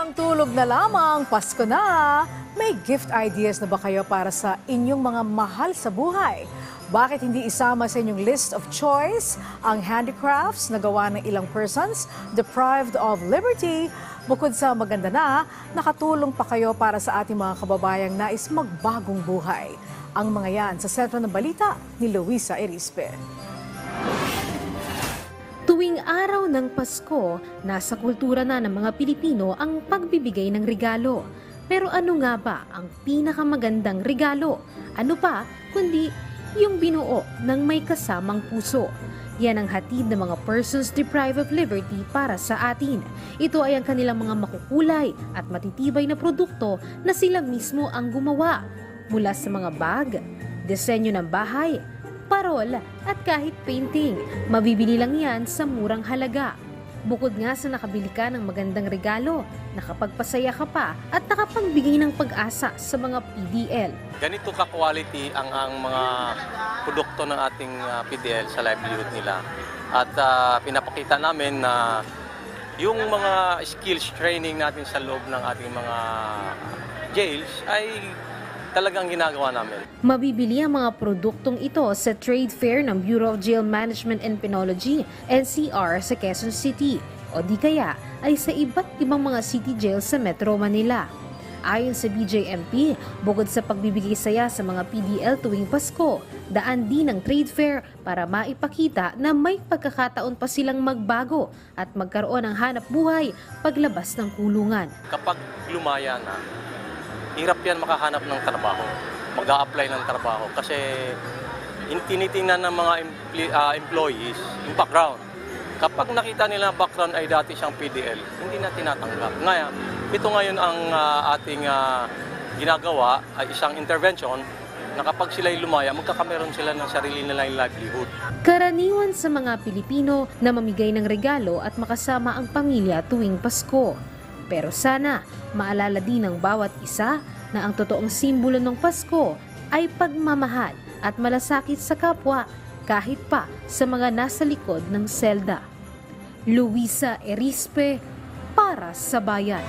Hanggang tulog na lamang, Pasko na! May gift ideas na ba kayo para sa inyong mga mahal sa buhay? Bakit hindi isama sa inyong list of choice ang handicrafts na gawa ng ilang persons deprived of liberty? Bukod sa maganda na, nakatulong pa kayo para sa ating mga kababayang nais magbagong buhay. Ang mga yan sa sentro ng balita ni Luisa Erispe. Tuwing araw ng Pasko, nasa kultura na ng mga Pilipino ang pagbibigay ng regalo. Pero ano nga ba ang pinakamagandang regalo? Ano pa kundi yung binuo ng may kasamang puso. Yan ang hatid ng mga persons deprived of liberty para sa atin. Ito ay ang kanilang mga makukulay at matitibay na produkto na sila mismo ang gumawa. Mula sa mga bag, disenyo ng bahay, parol at kahit painting, mabibili lang yan sa murang halaga. Bukod nga sa nakabili ka ng magandang regalo, nakapagpasaya ka pa at nakapagbigay ng pag-asa sa mga PDL. Ganito ka-quality ang mga produkto ng ating PDL sa livelihood nila. At pinapakita namin na yung mga skills training natin sa loob ng ating mga jails ay talagang ginagawa namin. Mabibili ang mga produktong ito sa trade fair ng Bureau of Jail Management and Penology, NCR sa Quezon City, o di kaya ay sa iba't ibang mga city jail sa Metro Manila. Ayon sa BJMP, bukod sa pagbibigay saya sa mga PDL tuwing Pasko, daan din ang trade fair para maipakita na may pagkakataon pa silang magbago at magkaroon ng hanap buhay paglabas ng kulungan. Kapag lumaya na, hirap yan makahanap ng trabaho, mag-a-apply ng trabaho kasi tinitingnan ng mga employees yung background. Kapag nakita nila background ay dati siyang PDL, hindi na tinatanggap. Ngayon, ito ngayon ang ating ginagawa ay isang intervention na kapag sila'y lumaya, magkakameron sila ng sarili nilang livelihood. Karaniwan sa mga Pilipino na mamigay ng regalo at makasama ang pamilya tuwing Pasko. Pero sana maalala din ng bawat isa na ang totoong simbolo ng Pasko ay pagmamahal at malasakit sa kapwa kahit pa sa mga nasa likod ng selda. Luisa Erispe para sa Bayan.